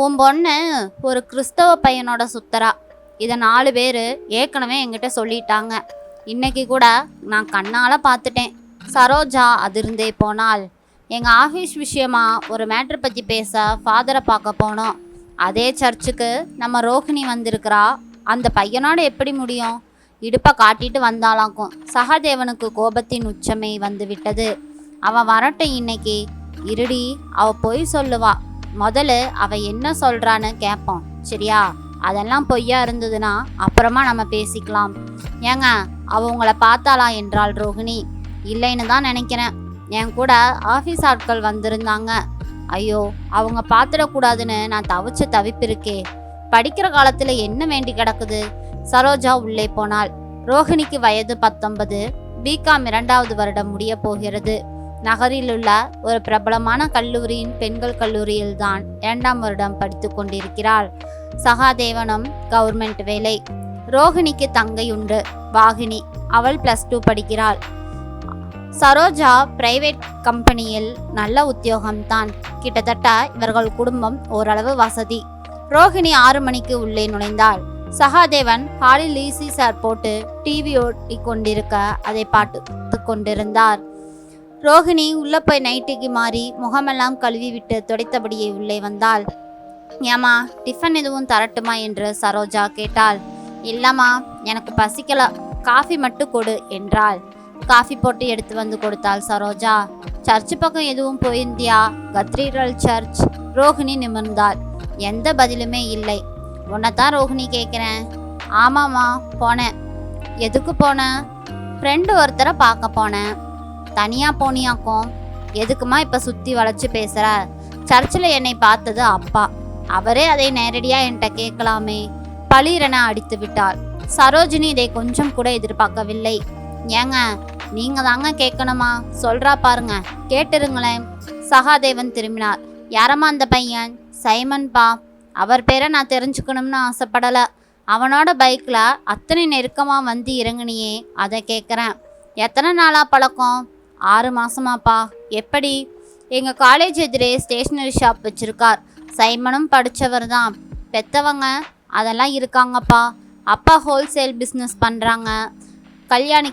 உன் பொண்ணு ஒரு கிறிஸ்தவ பையனோட சுத்தரா. இதை 4 பேர் ஏற்கனவே என்கிட்ட சொல்லிட்டாங்க. இன்னைக்கு கூட நான் கண்ணால் பார்த்துட்டேன். சரோஜா அதிர்ந்தே போனாள். எங்கள் ஆஃபீஸ் விஷயமா ஒரு மேட்ரு பற்றி பேச ஃபாதரை பார்க்க போனோம். அதே சர்ச்சுக்கு நம்ம ரோஹிணி வந்திருக்கிறா. அந்த பையனோட எப்படி முடியும்? இடுப்பை காட்டிட்டு வந்தாலாக்கும். சகாதேவனுக்கு கோபத்தின் உச்சமே வந்து விட்டது. அவன் வரட்டும் இன்னைக்கு. இருடி, அவ பொய் சொல்லுவா. முதல்ல அவ என்ன சொல்றான்னு கேட்போம், சரியா? அதெல்லாம் பொய்யா இருந்ததுன்னா அப்புறமா நம்ம பேசிக்கலாம். ஏங்க, அவ உங்களை பார்த்தாளா என்றாள் ரோஹிணி. இல்லைன்னு தான் நினைக்கிறேன். என் கூட ஆஃபீஸ் ஆட்கள் வந்திருந்தாங்க. ஐயோ, அவங்க பார்த்துடக்கூடாதுன்னு நான் தவிச்ச தவிப்பிருக்கே. படிக்கிற காலத்தில் என்ன வேண்டி கிடக்குது? சரோஜா உள்ளே போனாள். ரோஹிணிக்கு வயது 19. பிகாம் 2வது வருடம் முடிய போகிறது. நகரில் உள்ள ஒரு பிரபலமான கல்லூரியின் பெண்கள் கல்லூரியில்தான் 2ஆம் வருடம் படித்து கொண்டிருக்கிறாள். சகாதேவனும் கவர்மெண்ட் வேலை. ரோஹிணிக்கு தங்கை உண்டு, வாகினி. அவள் +2 படிக்கிறாள். சரோஜா பிரைவேட் கம்பெனியில் நல்ல உத்தியோகம்தான். கிட்டத்தட்ட இவர்கள் குடும்பம் ஓரளவு வசதி. ரோஹிணி 6 மணிக்கு உள்ளே நுழைந்தாள். சகாதேவன் ஹாலில் ஈசி சார் போட்டு டிவி ஓட்டி கொண்டிருக்க அதை பார்த்து கொண்டிருந்தார். ரோஹிணி உள்ள போய் நைட்டிக்கு மாறி முகமெல்லாம் கழுவி விட்டு துடைத்தபடியே உள்ளே வந்தாள். ஏமா, டிஃபன் எதுவும் தரட்டுமா என்று சரோஜா கேட்டாள். இல்லம்மா, எனக்கு பசிக்கல, காஃபி மட்டும் கொடு என்றாள். காஃபி போட்டு எடுத்து வந்து கொடுத்தாள் சரோஜா. சர்ச்சு பக்கம் எதுவும் போயிருந்தியா? கத்ரீட்ரல் சர்ச். ரோஹிணி நிமிர்ந்தாள். எந்த பதிலுமே இல்லை. உன்னைத்தான் ரோஹிணி கேட்குறேன். ஆமாம்மா, போனேன். எதுக்கு போனேன்? ஃப்ரெண்டு ஒருத்தரை பார்க்க போனேன். தனியாக போனியாக்கும். எதுக்குமா இப்போ சுற்றி வளைச்சு பேசுகிற? சர்ச்சில் என்னை பார்த்தது அப்பா. அவரே அதை நேரடியாக என்கிட்ட கேட்கலாமே. பளீரென அடித்து விட்டாள். சரோஜினி இதை கொஞ்சம் கூட எதிர்பார்க்கவில்லை. ஏங்க, நீங்கள் தாங்க கேட்கணுமா? சொல்கிறா பாருங்க, கேட்டுருங்களேன். சகாதேவன் திரும்பினார். யாரம்மா அந்த பையன்? சைமன்பா. அவர் பேரை நான் தெரிஞ்சுக்கணும்னு ஆசைப்படலை. அவனோட பைக்கில் அத்தனை நெருக்கமாக வந்து இறங்குனியே, அதை கேட்குறேன். எத்தனை நாளாக பழக்கம்? 6 மாதமாப்பா. எப்படி? எங்கள் காலேஜ் எதிரே ஸ்டேஷ்னரி ஷாப் வச்சுருக்கார். சைமனும் படித்தவர் தான். பெற்றவங்க அதெல்லாம் இருக்காங்கப்பா. அப்பா ஹோல்சேல் பிஸ்னஸ் பண்ணுறாங்க. கல்யாணி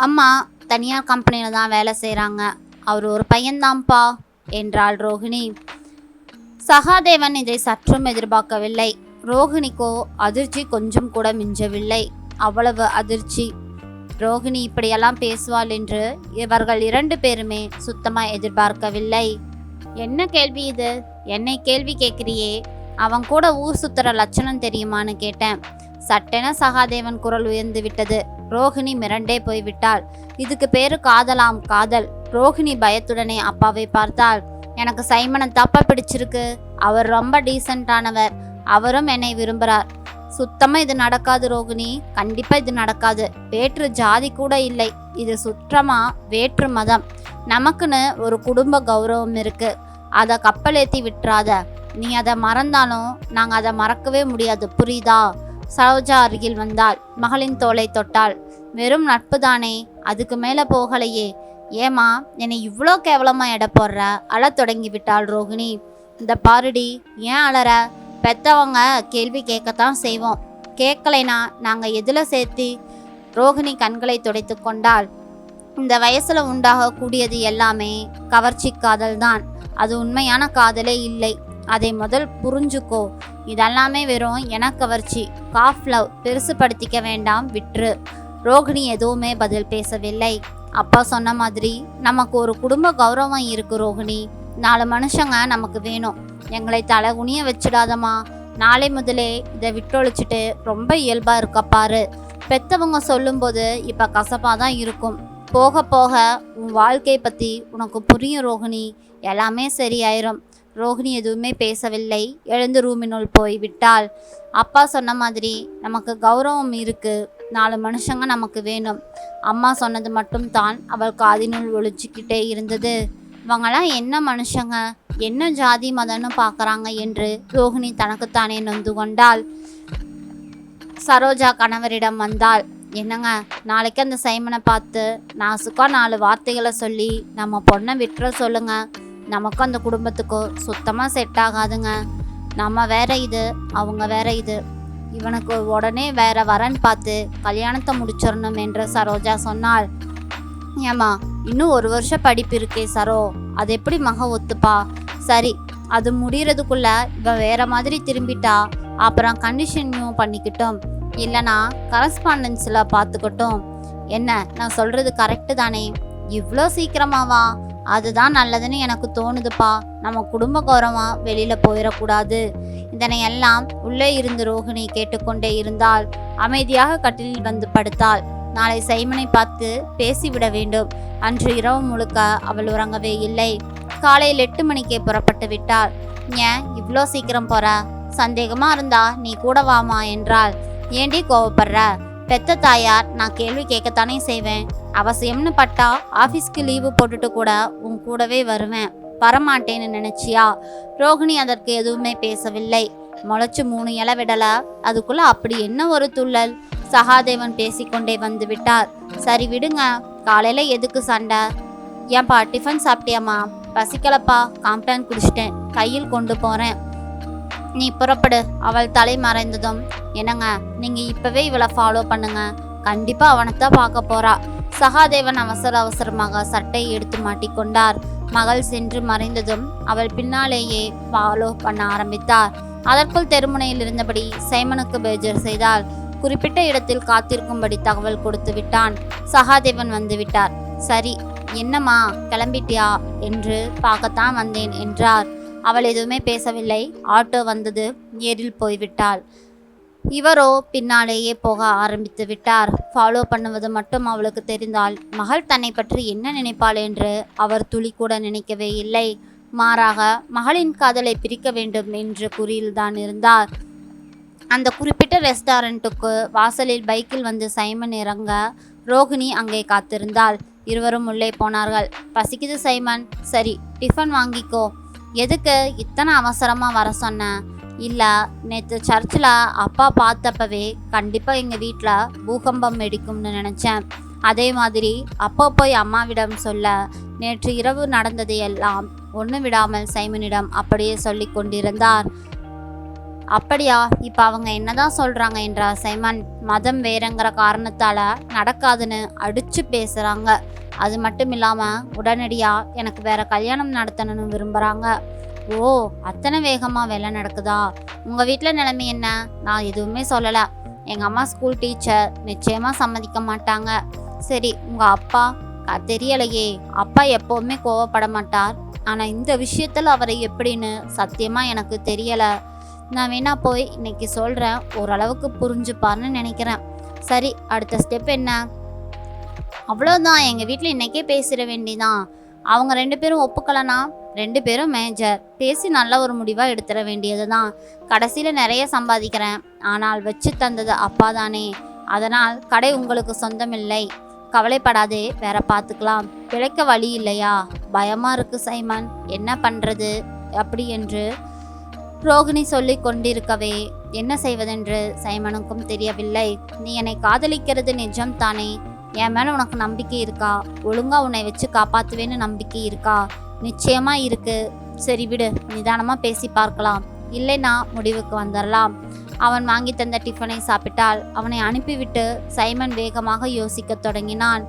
அம்மா தனியார் கம்பெனியில் தான் வேலை செய்கிறாங்க. அவர் ஒரு பையன்தான்ப்பா என்றாள் ரோஹிணி. சகாதேவன் இதை சற்றும் எதிர்பார்க்கவில்லை. ரோஹிணிக்கோ அதிர்ச்சி கொஞ்சம் கூட மிஞ்சவில்லை. அவ்வளவு அதிர்ச்சி. ரோஹிணி இப்படியெல்லாம் பேசுவாள் என்று இவர்கள் 2 பேருமே சுத்தமாக எதிர்பார்க்கவில்லை. என்ன கேள்வி இது? என்னை கேள்வி கேட்குறியே? அவன் கூட ஊர் சுத்துற லட்சணம் தெரியுமான்னு கேட்டேன். சட்டென சகாதேவன் குரல் உயர்ந்து விட்டது. ரோஹிணி மிரண்டே போய்விட்டாள். இதுக்கு பேரு காதலாம், காதல். ரோஹிணி பயத்துடனே அப்பாவை பார்த்தாள். எனக்கு சைமனை தப்பா பிடிச்சிருக்கு. அவர் ரொம்ப டீசெண்டானவர். அவரும் என்னை விரும்புகிறார். சுத்தமாக இது நடக்காது ரோஹிணி. கண்டிப்பாக இது நடக்காது. வேற்று ஜாதி கூட இல்லை. இது சுற்றமாக வேற்று மதம். நமக்குன்னு ஒரு குடும்ப கௌரவம் இருக்கு. அதை கப்பலேற்றி விட்டுறாத. நீ அதை மறந்தாலும் நாங்கள் அதை மறக்கவே முடியாது, புரியுதா? சரோஜா அருகில் வந்தாள். மகளின் தோளை தொட்டாள். வெறும் நட்பு தானே, அதுக்கு மேலே போகலையே. ஏமா, என்னை இவ்வளோ கேவலமாக எடை போடுற? அழத் தொடங்கி விட்டாள் ரோஹிணி. இந்த பாருடி, ஏன் அலற? பெற்றவங்க கேள்வி கேட்கத்தான் செய்வோம். கேட்கலைனா நாங்கள் எதில் சேர்த்தி? ரோஹிணி கண்களை துடைத்து கொண்டாள். இந்த வயசில் உண்டாகக்கூடியது எல்லாமே கவர்ச்சி காதல் தான். அது உண்மையான காதலே இல்லை. அதை முதல் புரிஞ்சுக்கோ. இதெல்லாமே வெறும் எனக்கவர்ச்சி, காஃப் லவ். பெருசுப்படுத்திக்க வேண்டாம், விட்டுரு. ரோஹிணி எதுவுமே பதில் பேசவில்லை. அப்பா சொன்ன மாதிரி நமக்கு ஒரு குடும்ப கௌரவம் இருக்கு ரோஹிணி. 4 மனுஷங்க நமக்கு வேணும். எங்களை தலைகுனிய வச்சிடாதம்மா. நாளை முதலே இதை விட்டொழிச்சிட்டு ரொம்ப இயல்பாக இருக்கப்பாரு. பெற்றவங்க சொல்லும்போது இப்போ கசப்பாக தான் இருக்கும். போக போக உன் வாழ்க்கை பற்றி உனக்கு புரியும் ரோஹிணி. எல்லாமே சரியாயிரும். ரோஹிணி எதுவுமே பேசவில்லை. எழுந்து ரூமினுள் போய் விட்டாள். அப்பா சொன்ன மாதிரி நமக்கு கௌரவம் இருக்கு. 4 மனுஷங்க நமக்கு வேணும். அம்மா சொன்னது மட்டும் தான் அவள் காதினுள் ஒழிச்சிக்கிட்டே இருந்தது. இவங்கெல்லாம் என்ன மனுஷங்க, என்ன ஜாதி மதம்னு பார்க்குறாங்க என்று ரோஹிணி தனக்குத்தானே நொந்து கொண்டாள். சரோஜா கணவரிடம் வந்தாள். என்னங்க, நாளைக்கு அந்த சைமனை பார்த்து நாசுக்கா 4 வார்த்தைகளை சொல்லி நம்ம பொண்ணை விட்டுற சொல்லுங்க. நமக்கும் அந்த குடும்பத்துக்கும் சுத்தமாக செட் ஆகாதுங்க. நம்ம வேற இது, அவங்க வேற இது. இவனுக்கு உடனே வேற வரன் பார்த்து கல்யாணத்தை முடிச்சிடணும் என்று சரோஜா சொன்னாள். ஏம்மா, இன்னும் 1 வருஷம் படிப்பு இருக்கே சரோ, அது எப்படி மக ஒத்துப்பா? சரி, அது முடியறதுக்குள்ள இவன் வேற மாதிரி திரும்பிட்டா அப்புறம் கண்டிஷன்யும் பண்ணிக்கிட்டோம், இல்லைனா கரஸ்பாண்டன்ஸில் பார்த்துக்கட்டும். என்ன, நான் சொல்கிறது கரெக்டு தானே? இவ்வளோ சீக்கிரமாவா? அதுதான் நல்லதுன்னு எனக்கு தோணுதுப்பா. நம்ம குடும்ப கௌரவம் வெளியில் போயிடக்கூடாது. இதனை எல்லாம் உள்ளே இருந்து ரோகிணி கேட்டுக்கொண்டே இருந்தாள். அமைதியாக கட்டிலில் வந்து படுத்தாள். நாளை சைமனை பார்த்து பேசிவிட வேண்டும். அன்று இரவு முழுக்க அவள் உறங்கவே இல்லை. காலையில் 8 மணிக்கே புறப்பட்டு விட்டாள். ஏன் இவ்வளோ சீக்கிரம் போற? சந்தேகமா இருந்தா நீ கூட வாமா என்றாள். ஏண்டி கோவப்படுற? பெத்த தாயார், நான் கேள்வி கேட்கத்தானே செய்வேன். அவசியம்னு பட்டா ஆஃபீஸ்க்கு லீவு போட்டுட்டு கூட உன் கூடவே வருவேன். வரமாட்டேன்னு நினைச்சியா? ரோகிணி அதற்கு எதுவுமே பேசவில்லை. முளைச்சு 3 இலை விடல, அதுக்குள்ள அப்படி என்ன ஒரு துள்ளல்? சகாதேவன் பேசிக்கொண்டே வந்து விட்டார். சரி விடுங்க, காலையில எதுக்கு சண்டை? ஏன்பா, டிஃபன் சாப்பிட்டியாம்மா? பசிக்கலப்பா, காம்ப்ளான் குடிச்சிட்டேன், கையில் கொண்டு போறேன், நீ புறப்படு. அவள் தலை மறைந்ததும், என்னங்க, நீங்க இப்பவே இவளை ஃபாலோ பண்ணுங்க, கண்டிப்பா அவனைத்தான் பார்க்க போறா. சகாதேவன் அவசர அவசரமாக சட்டை எடுத்து மாட்டிக்கொண்டார். மகள் சென்று மறைந்ததும் அவள் பின்னாலேயே ஃபாலோ பண்ண ஆரம்பித்தார். அதற்குள் தெருமுனையில் இருந்தபடி சைமனுக்கு பேஜர் செய்தாள். குறிப்பிட்ட இடத்தில் காத்திருக்கும்படி தகவல் கொடுத்து விட்டான். சகாதேவன் வந்து விட்டார். சரி, என்னம்மா கிளம்பிட்டியா என்று பார்க்கத்தான் வந்தேன் என்றார். அவள் எதுவுமே பேசவில்லை. ஆட்டோ வந்தது, ஏரில் போய்விட்டாள். இவரோ பின்னாலேயே போக ஆரம்பித்து விட்டார். ஃபாலோ பண்ணுவது மட்டும் அவளுக்கு தெரிந்தால் மகள் தன்னை பற்றி என்ன நினைப்பாள் என்று அவர் துளி கூட நினைக்கவே இல்லை. மாறாக மகளின் காதலை பிரிக்க வேண்டும் என்ற குறியில்தான் இருந்தார். அந்த குறிப்பிட்ட ரெஸ்டாரண்ட்டுக்கு வாசலில் பைக்கில் வந்து சைமன் இறங்க ரோகிணி அங்கே காத்திருந்தாள். இருவரும் உள்ளே போனார்கள். பசிக்குது சைமன். சரி, டிஃபன் வாங்கிக்கோ. எதுக்கு இத்தனை அவசரமாக வர சொன்ன? இல்லை, நேற்று சர்ச்சில் அப்பா பார்த்தப்பவே கண்டிப்பாக எங்கள் வீட்டில் பூகம்பம் வெடிக்கும்னு நினச்சேன். அதே மாதிரி அப்பா போய் அம்மாவிடம் சொல்ல நேற்று இரவு நடந்ததை எல்லாம் ஒன்று விடாமல் சைமனிடம் அப்படியே சொல்லி கொண்டிருந்தார். அப்படியா, இப்போ அவங்க என்னதான் சொல்கிறாங்க என்றார் சைமன். மதம் வேறங்கிற காரணத்தால் நடக்காதுன்னு அடித்து பேசுகிறாங்க. அது மட்டும் இல்லாமல் உடனடியாக எனக்கு வேற கல்யாணம் நடத்தணும்னு விரும்புகிறாங்க. ஓ, அத்தனை வேகமாக வேலை நடக்குதா? உங்கள் வீட்டில் நிலைமை என்ன? நான் எதுவுமே சொல்லலை. எங்கள் அம்மா ஸ்கூல் டீச்சர், நிச்சயமாக சம்மதிக்க மாட்டாங்க. சரி, உங்கள் அப்பா? தெரியலையே. அப்பா எப்போவுமே கோவப்பட மாட்டார். ஆனால் இந்த விஷயத்தில் அவரை எப்படின்னு சத்தியமாக எனக்கு தெரியலை. நான் வேணா போய் இன்னைக்கு சொல்கிறேன், ஓரளவுக்கு புரிஞ்சுப்பார்னு நினைக்கிறேன். சரி, அடுத்த ஸ்டெப் என்ன? அவ்வளோதான், எங்கள் வீட்டில் இன்றைக்கே பேசிட வேண்டிதான். அவங்க 2 பேரும் ஒப்புக்கலனா 2 பேரும் மேஜர், பேசி நல்ல ஒரு முடிவாக எடுத்துட வேண்டியது தான். கடைசியில் நிறைய சம்பாதிக்கிறேன், ஆனால் வச்சு தந்தது அப்பா தானே. அதனால் கடை உங்களுக்கு சொந்தமில்லை. கவலைப்படாதே, வேற பார்த்துக்கலாம். பிழைக்க வழி இல்லையா? பயமாக இருக்குது சைமன், என்ன பண்ணுறது அப்படி என்று ரோகிணி சொல்லி கொண்டிருக்கவே என்ன செய்வதென்று சைமனுக்கும் தெரியவில்லை. நீ என்னை காதலிக்கிறது நிஜம் தானே? என் மேலே உனக்கு நம்பிக்கை இருக்கா? ஒழுங்கா உன்னை வச்சு காப்பாற்றுவேன்னு நம்பிக்கை இருக்கா? நிச்சயமா இருக்கு. சரி விடு, நிதானமாக பேசி பார்க்கலாம். இல்லைன்னா முடிவுக்கு வந்துடலாம். அவன் வாங்கி தந்த டிஃபனை சாப்பிட்டால் அவனை அனுப்பிவிட்டு சைமன் வேகமாக யோசிக்க தொடங்கினான்.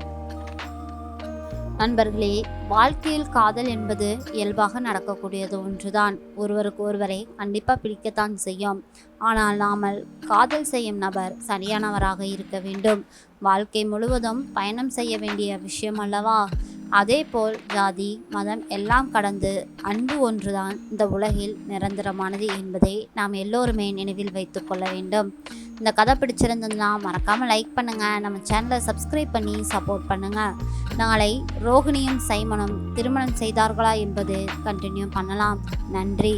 நண்பர்களே, வாழ்க்கையில் காதல் என்பது இயல்பாக நடக்கக்கூடியது ஒன்றுதான். ஒருவருக்கு ஒருவரை கண்டிப்பாக பிடிக்கத்தான் செய்யும். ஆனால் நாமல் காதல் செய்யும் நபர் சரியானவராக இருக்க வேண்டும். வாழ்க்கை முழுவதும் பயணம் செய்ய வேண்டிய விஷயம் அல்லவா? அதேபோல் ஜாதி மதம் எல்லாம் கடந்து அன்பு ஒன்றுதான் இந்த உலகில் நிரந்தரமானது என்பதை நாம் எல்லோருமே நினைவில் வைத்து கொள்ள வேண்டும். இந்த கதை பிடிச்சிருந்ததுன்னா மறக்காமல் லைக் பண்ணுங்கள், நம்ம சேனலை சப்ஸ்கிரைப் பண்ணி சப்போர்ட் பண்ணுங்கள். நாளை ரோகிணியும் சைமனும் திருமணம் செய்தார்களா என்பது கண்டினியூ பண்ணலாம். நன்றி.